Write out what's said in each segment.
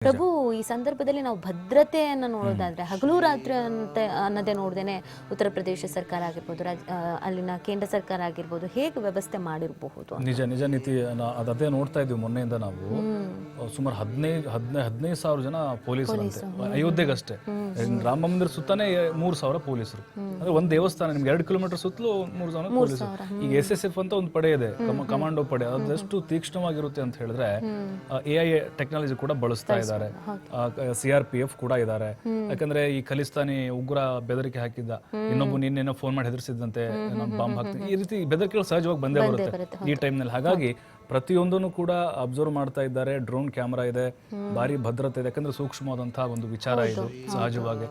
ಪ್ರಭು ಈ ಸಂದರ್ಭದಲ್ಲಿ ನಾವು ಭದ್ರತೆಯನ್ನು ನೋಡೋದಾದ್ರೆ ಹಗಲು ರಾತ್ರಿ ಅನ್ನೋದೇ ನೋಡ್ದೇನೆ ಉತ್ತರ ಪ್ರದೇಶ ಸರ್ಕಾರ ಆಗಿರ್ಬೋದು ಅಲ್ಲಿನ ಕೇಂದ್ರ ಸರ್ಕಾರ ಆಗಿರ್ಬೋದು ಹೇಗೆ ವ್ಯವಸ್ಥೆ ಮಾಡಿರಬಹುದು. ನಿಜ ನಿಜ ನೀತಿ ಅದೇ ನೋಡ್ತಾ ಇದ್ವಿ ಮೊನ್ನೆಯಿಂದ ನಾವು ಸುಮಾರು 15,000 ಜನ ಪೊಲೀಸರು ಅಯೋಧ್ಯೆಗಷ್ಟೇ. ರಾಮ ಮಂದಿರ ಸುತ್ತಾನೆ 3,000 ಪೊಲೀಸರು. ಅಂದ್ರೆ ಒಂದು ದೇವಸ್ಥಾನ ನಿಮ್ಗೆ 2 ಕಿಲೋಮೀಟರ್ ಸುತ್ತಲೂ 3,000 ಪೊಲೀಸರು. ಈಗ SSF ಅಂತ ಒಂದು ಪಡೆ ಇದೆ, ಕಮಾಂಡೋ ಪಡೆ. ಅದೆಷ್ಟು ತೀಕ್ಷ್ಣವಾಗಿರುತ್ತೆ ಅಂತ ಹೇಳಿದ್ರೆ AI ಟೆಕ್ನಾಲಜಿ ಕೂಡ ಬಳಸ್ತಾ ಇದ್ದಾರೆ. CRPF ಕೂಡ ಇದ್ದಾರೆ. ಯಾಕಂದ್ರೆ ಈ ಖಲಿಸ್ತಾನಿ ಉಗ್ರ ಬೆದರಿಕೆ ಹಾಕಿದ್ದ, ಇನ್ನೊಬ್ಬ ನಿನ್ನೇನೋ ಫೋನ್ ಮಾಡಿ ಹೆದರ್ಸಿದಂತೆ ಬಾಂಬ್ ಹಾಕ್ತೀನಿ, ಈ ರೀತಿ ಬೆದರಿಕೆಗಳು ಸಹಜವಾಗಿ ಬಂದೇ ಬರುತ್ತೆ ಈ ಟೈಮ್ನಲ್ಲಿ. ಹಾಗಾಗಿ ಪ್ರತಿಯೊಂದನ್ನು ಕೂಡ ಅಬ್ಸರ್ವ್ ಮಾಡ್ತಾ ಇದ್ದಾರೆ. ಡ್ರೋನ್ ಕ್ಯಾಮರಾ ಇದೆ, ಭಾರಿ ಭದ್ರತೆ ಇದೆ. ಯಾಕಂದ್ರೆ ಸೂಕ್ಷ್ಮವಾದಂತಹ ಒಂದು ವಿಚಾರ ಇದು. ಸಹಜವಾಗಿ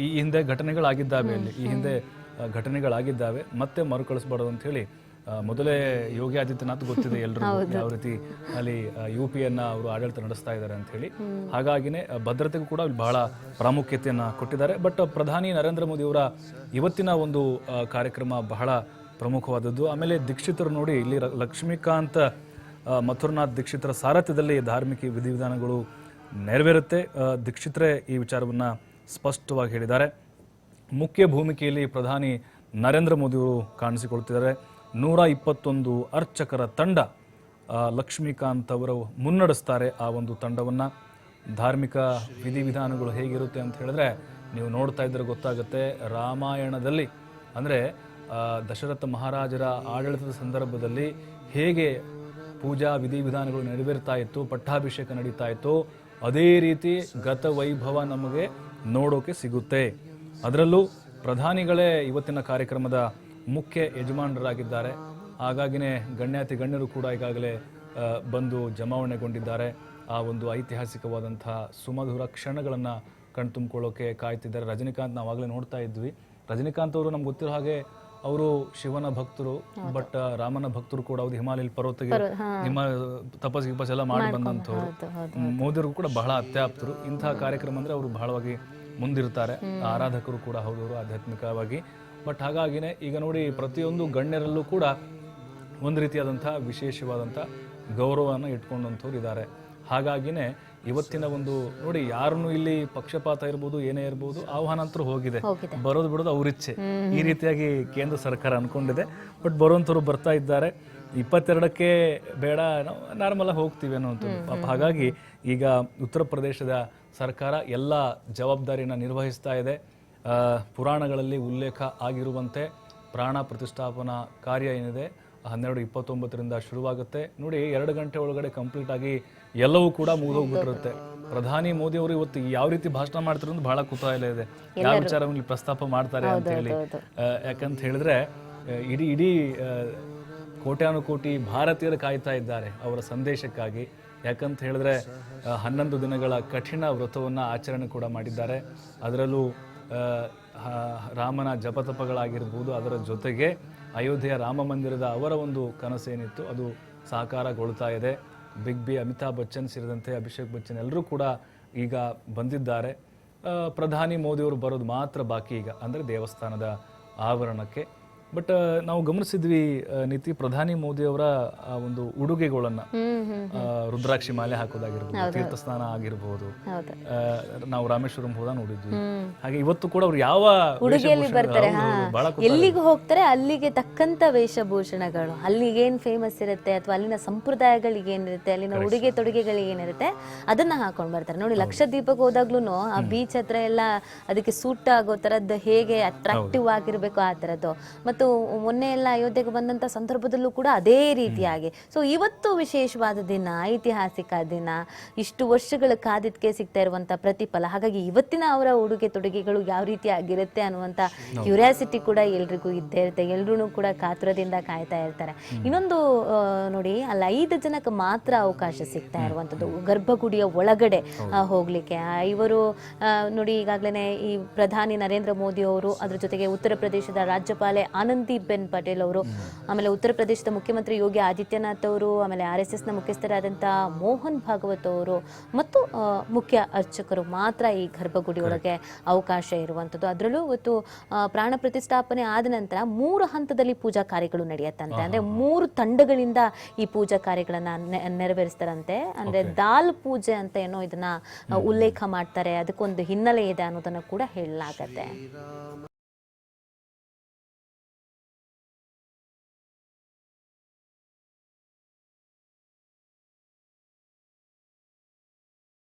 ಈ ಹಿಂದೆ ಘಟನೆಗಳಾಗಿದ್ದಾವೆ, ಅಲ್ಲಿ ಈ ಹಿಂದೆ ಘಟನೆಗಳಾಗಿದ್ದಾವೆ, ಮತ್ತೆ ಮರುಕಳಿಸಬಾರದು ಅಂತ ಹೇಳಿ ಮೊದಲೇ ಯೋಗಿ ಆದಿತ್ಯನಾಥ್ ಗೊತ್ತಿದೆ ಎಲ್ರಿಗೂ ಯಾವ ರೀತಿ ಅಲ್ಲಿ UPಯನ್ನ ಅವರು ಆಡಳಿತ ನಡೆಸ್ತಾ ಇದ್ದಾರೆ ಅಂತ ಹೇಳಿ. ಹಾಗಾಗಿನೇ ಭದ್ರತೆಗೂ ಕೂಡ ಬಹಳ ಪ್ರಾಮುಖ್ಯತೆಯನ್ನ ಕೊಟ್ಟಿದ್ದಾರೆ. ಬಟ್ ಪ್ರಧಾನಿ ನರೇಂದ್ರ ಮೋದಿ ಅವರ ಇವತ್ತಿನ ಒಂದು ಕಾರ್ಯಕ್ರಮ ಬಹಳ ಪ್ರಮುಖವಾದದ್ದು. ಆಮೇಲೆ ದೀಕ್ಷಿತರು ನೋಡಿ, ಇಲ್ಲಿ ಲಕ್ಷ್ಮೀಕಾಂತ್ ಮಥುರನಾಥ್ ದೀಕ್ಷಿತರ ಸಾರಥ್ಯದಲ್ಲಿ ಧಾರ್ಮಿಕ ವಿಧಿವಿಧಾನಗಳು ನೆರವೇರುತ್ತೆ. ದೀಕ್ಷಿತರೇ ಈ ವಿಚಾರವನ್ನ ಸ್ಪಷ್ಟವಾಗಿ ಹೇಳಿದ್ದಾರೆ. ಮುಖ್ಯ ಭೂಮಿಕೆಯಲ್ಲಿ ಪ್ರಧಾನಿ ನರೇಂದ್ರ ಮೋದಿಯವರು ಕಾಣಿಸಿಕೊಳ್ತಿದ್ದಾರೆ. 121 ಅರ್ಚಕರ ತಂಡ ಲಕ್ಷ್ಮೀಕಾಂತ್ ಅವರು ಮುನ್ನಡೆಸ್ತಾರೆ ಆ ಒಂದು ತಂಡವನ್ನು. ಧಾರ್ಮಿಕ ವಿಧಿವಿಧಾನಗಳು ಹೇಗಿರುತ್ತೆ ಅಂತ ಹೇಳಿದ್ರೆ ನೀವು ನೋಡ್ತಾ ಇದ್ರೆ ಗೊತ್ತಾಗುತ್ತೆ. ರಾಮಾಯಣದಲ್ಲಿ ಅಂದರೆ ದಶರಥ ಮಹಾರಾಜರ ಆಡಳಿತದ ಸಂದರ್ಭದಲ್ಲಿ ಹೇಗೆ ಪೂಜಾ ವಿಧಿವಿಧಾನಗಳು ನೆರವೇರ್ತಾ ಇತ್ತು, ಪಟ್ಟಾಭಿಷೇಕ ನಡೀತಾ ಇತ್ತು, ಅದೇ ರೀತಿ ಗತವೈಭವ ನಮಗೆ ನೋಡೋಕೆ ಸಿಗುತ್ತೆ. ಅದರಲ್ಲೂ ಪ್ರಧಾನಿಗಳೇ ಇವತ್ತಿನ ಕಾರ್ಯಕ್ರಮದ ಮುಖ್ಯ ಯಜಮಾನರಾಗಿದ್ದಾರೆ. ಹಾಗಾಗಿನೇ ಗಣ್ಯಾತಿ ಗಣ್ಯರು ಕೂಡ ಈಗಾಗಲೇ ಬಂದು ಜಮಾವಣೆಗೊಂಡಿದ್ದಾರೆ. ಆ ಒಂದು ಐತಿಹಾಸಿಕವಾದಂತಹ ಸುಮಧುರ ಕ್ಷಣಗಳನ್ನು ಕಣ್ತುಂಬಿಕೊಳ್ಳೋಕೆ ಕಾಯ್ತಿದ್ದಾರೆ. ರಜನಿಕಾಂತ್ ನಾವಾಗಲೇ ನೋಡ್ತಾ ಇದ್ವಿ. ರಜನಿಕಾಂತ್ ಅವರು ನಮ್ಗೆ ಗೊತ್ತಿರೋ ಹಾಗೆ ಅವರು ಶಿವನ ಭಕ್ತರು, ಬಟ್ ರಾಮನ ಭಕ್ತರು ಕೂಡ. ಹೌದು, ಹಿಮಾಲಯ ಪರ್ವತಕ್ಕೆ ನಿಮ್ಮ ತಪಸ್ ಎಲ್ಲ ಮಾಡಿ ಬಂದಂಥವ್ರು. ಮೋದಿಯವರು ಕೂಡ ಬಹಳ ಅತ್ಯಾಪ್ತರು. ಇಂತಹ ಕಾರ್ಯಕ್ರಮ ಅಂದರೆ ಅವರು ಬಹಳವಾಗಿ ಮುಂದಿರ್ತಾರೆ. ಆರಾಧಕರು ಕೂಡ ಹೌದವರು ಆಧ್ಯಾತ್ಮಿಕವಾಗಿ. ಬಟ್ ಹಾಗಾಗಿನೇ ಈಗ ನೋಡಿ, ಪ್ರತಿಯೊಂದು ಗಣ್ಯರಲ್ಲೂ ಕೂಡ ಒಂದು ರೀತಿಯಾದಂಥ ವಿಶೇಷವಾದಂಥ ಗೌರವವನ್ನು ಇಟ್ಕೊಂಡಂಥವ್ರು ಇದ್ದಾರೆ. ಹಾಗಾಗಿನೇ ಇವತ್ತಿನ ಒಂದು ನೋಡಿ, ಯಾರನ್ನು ಇಲ್ಲಿ ಪಕ್ಷಪಾತ ಇರ್ಬೋದು, ಏನೇ ಇರ್ಬೋದು, ಆಹ್ವಾನ ಅಂತೂ ಹೋಗಿದೆ. ಬರೋದು ಬಿಡೋದು ಅವರಿಚ್ಛೆ, ಈ ರೀತಿಯಾಗಿ ಕೇಂದ್ರ ಸರ್ಕಾರ ಅನ್ಕೊಂಡಿದೆ. ಬಟ್ ಬರುವಂಥವ್ರು ಬರ್ತಾ ಇದ್ದಾರೆ. 22ಕ್ಕೆ ಬೇಡ, ನಾವು ನಾರ್ಮಲ್ ಹೋಗ್ತೀವಿ ಅನ್ನೋಂಥದ್ದು. ಹಾಗಾಗಿ ಈಗ ಉತ್ತರ ಪ್ರದೇಶದ ಸರ್ಕಾರ ಎಲ್ಲ ಜವಾಬ್ದಾರಿಯನ್ನು ನಿರ್ವಹಿಸ್ತಾ ಇದೆ. ಪುರಾಣಗಳಲ್ಲಿ ಉಲ್ಲೇಖ ಆಗಿರುವಂತೆ ಪ್ರಾಣ ಪ್ರತಿಷ್ಠಾಪನಾ ಕಾರ್ಯ ಏನಿದೆ 12:29 ಶುರುವಾಗುತ್ತೆ. ನೋಡಿ, 2 ಗಂಟೆ ಒಳಗಡೆ ಕಂಪ್ಲೀಟ್ ಆಗಿ ಎಲ್ಲವೂ ಕೂಡ ಮುಗಿದೋಗ್ಬಿಟ್ಟಿರುತ್ತೆ. ಪ್ರಧಾನಿ ಮೋದಿ ಅವರು ಇವತ್ತು ಯಾವ ರೀತಿ ಭಾಷಣ ಮಾಡ್ತಾರೆ ಅಂತ ಬಹಳ ಕುತೂಹಲ ಇದೆ. ಯಾವ ವಿಚಾರವನ್ನು ಪ್ರಸ್ತಾಪ ಮಾಡ್ತಾರೆ ಅಂತ ಹೇಳಿ. ಯಾಕಂತ ಹೇಳಿದ್ರೆ ಇಡೀ ಕೋಟ್ಯಾನುಕೋಟಿ ಭಾರತೀಯರು ಕಾಯ್ತಾ ಇದ್ದಾರೆ ಅವರ ಸಂದೇಶಕ್ಕಾಗಿ. ಯಾಕಂತ ಹೇಳಿದ್ರೆ 11 ದಿನಗಳ ಕಠಿಣ ವ್ರತವನ್ನು ಆಚರಣೆ ಕೂಡ ಮಾಡಿದ್ದಾರೆ. ಅದರಲ್ಲೂ ರಾಮನ ಜಪತಪಗಳಾಗಿರ್ಬೋದು, ಅದರ ಜೊತೆಗೆ ಅಯೋಧ್ಯೆಯ ರಾಮ ಮಂದಿರದ ಅವರ ಒಂದು ಕನಸೇನಿತ್ತು ಅದು ಸಾಕಾರಗೊಳ್ತಾ ಇದೆ. ಬಿಗ್ ಬಿ ಅಮಿತಾಬ್ ಬಚ್ಚನ್ ಸೇರಿದಂತೆ ಅಭಿಷೇಕ್ ಬಚ್ಚನ್ ಎಲ್ಲರೂ ಕೂಡ ಈಗ ಬಂದಿದ್ದಾರೆ. ಪ್ರಧಾನಿ ಮೋದಿಯವರು ಬರೋದು ಮಾತ್ರ ಬಾಕಿ ಈಗ, ಅಂದರೆ ದೇವಸ್ಥಾನದ ಆವರಣಕ್ಕೆ. ಬಟ್ ನಾವು ಗಮನಿಸಿದ್ವಿ ನೀತಿ, ಪ್ರಧಾನಿ ಮೋದಿ ಅವರ ಒಂದು ಉಡುಗೆಗಳನ್ನ ರುದ್ರಾಕ್ಷಿ ಮಾಲೆ ಹಾಕೋದಾಗಿರ್ಬೋದು, ತೀರ್ಥ ಸ್ನಾನ ಆಗಿರ್ಬೋದು, ನಾವು ರಾಮೇಶ್ವರಂ ಹೋದ ನೋಡಿದ್ವಿ. ಹಾಗೆ ಇವತ್ತು ಕೂಡ ಅವ್ರು ಯಾವ ಉಡುಗೆಯಲ್ಲಿ ಬರ್ತಾರೆ, ಎಲ್ಲಿಗೆ ಹೋಗ್ತಾರೆ ಅಲ್ಲಿಗೆ ತಕ್ಕಂತ ವೇಷಭೂಷಣಗಳು, ಅಲ್ಲಿಗೆ ಏನ್ ಫೇಮಸ್ ಇರುತ್ತೆ ಅಥವಾ ಅಲ್ಲಿನ ಸಂಪ್ರದಾಯಗಳಿಗೆ ಏನಿರುತ್ತೆ, ಅಲ್ಲಿನ ಉಡುಗೆ ತೊಡುಗೆಗಳಿಗೆ ಏನಿರುತ್ತೆ ಅದನ್ನ ಹಾಕೊಂಡ್ ಬರ್ತಾರೆ. ನೋಡಿ, ಲಕ್ಷದ್ವೀಪಕ್ಕೆ ಹೋದಾಗ್ಲೂ ಆ ಬೀಚ್ ಹತ್ರ ಎಲ್ಲ ಅದಕ್ಕೆ ಸೂಟ್ ಆಗೋ ತರದ್ದು ಹೇಗೆ ಅಟ್ರಾಕ್ಟಿವ್ ಆಗಿರ್ಬೇಕು ಆ ತರದ್ದು. ಮತ್ತು ಮೊನ್ನೆ ಎಲ್ಲ ಅಯೋಧ್ಯೆಗೆ ಬಂದಂತ ಸಂದರ್ಭದಲ್ಲೂ ಕೂಡ ಅದೇ ರೀತಿಯಾಗಿ. ಸೊ ಇವತ್ತು ವಿಶೇಷವಾದ ದಿನ, ಐತಿಹಾಸಿಕ ದಿನ, ಇಷ್ಟು ವರ್ಷಗಳ ಕಾದಿದ್ಕೆ ಸಿಗ್ತಾ ಇರುವಂತ ಪ್ರತಿಫಲ. ಹಾಗಾಗಿ ಇವತ್ತಿನ ಅವರ ಉಡುಗೆ ತೊಡುಗೆಗಳು ಯಾವ ರೀತಿ ಆಗಿರುತ್ತೆ ಅನ್ನುವಂತ ಕ್ಯೂರಿಯಾಸಿಟಿ ಕೂಡ ಎಲ್ರಿಗೂ ಇದ್ದೇ ಇರುತ್ತೆ. ಎಲ್ರೂ ಕೂಡ ಕಾತುರದಿಂದ ಕಾಯ್ತಾ ಇರ್ತಾರೆ. ಇನ್ನೊಂದು ನೋಡಿ, ಅಲ್ಲಿ 5 ಜನಕ್ಕೆ ಮಾತ್ರ ಅವಕಾಶ ಸಿಗ್ತಾ ಇರುವಂತದ್ದು ಗರ್ಭಗುಡಿಯ ಒಳಗಡೆ ಹೋಗ್ಲಿಕ್ಕೆ. ಇವರು ನೋಡಿ, ಈಗಾಗಲೇ ಈ ಪ್ರಧಾನಿ ನರೇಂದ್ರ ಮೋದಿ ಅವರು, ಅದ್ರ ಜೊತೆಗೆ ಉತ್ತರ ಪ್ರದೇಶದ ರಾಜ್ಯಪಾಲೆ ಆನಂದಿಬೆನ್ ಪಟೇಲ್ ಅವರು, ಆಮೇಲೆ ಉತ್ತರ ಪ್ರದೇಶದ ಮುಖ್ಯಮಂತ್ರಿ ಯೋಗಿ ಆದಿತ್ಯನಾಥ್ ಅವರು, ಆಮೇಲೆ RSSನ ಮುಖ್ಯಸ್ಥರಾದಂಥ ಮೋಹನ್ ಭಾಗವತ್ ಅವರು ಮತ್ತು ಮುಖ್ಯ ಅರ್ಚಕರು ಮಾತ್ರ ಈ ಗರ್ಭಗುಡಿ ಒಳಗೆ ಅವಕಾಶ ಇರುವಂಥದ್ದು. ಅದರಲ್ಲೂ ಇವತ್ತು ಪ್ರಾಣ ಪ್ರತಿಷ್ಠಾಪನೆ ಆದ ನಂತರ 3 ಹಂತದಲ್ಲಿ ಪೂಜಾ ಕಾರ್ಯಗಳು ನಡೆಯುತ್ತಂತೆ. ಅಂದ್ರೆ 3 ತಂಡಗಳಿಂದ ಈ ಪೂಜಾ ಕಾರ್ಯಗಳನ್ನ ನೆರವೇರಿಸ್ತಾರಂತೆ. ಅಂದ್ರೆ ದಾಲ್ ಪೂಜೆ ಅಂತ ಏನೋ ಇದನ್ನ ಉಲ್ಲೇಖ ಮಾಡ್ತಾರೆ, ಅದಕ್ಕೊಂದು ಹಿನ್ನೆಲೆ ಇದೆ ಅನ್ನೋದನ್ನ ಕೂಡ ಹೇಳಲಾಗತ್ತೆ.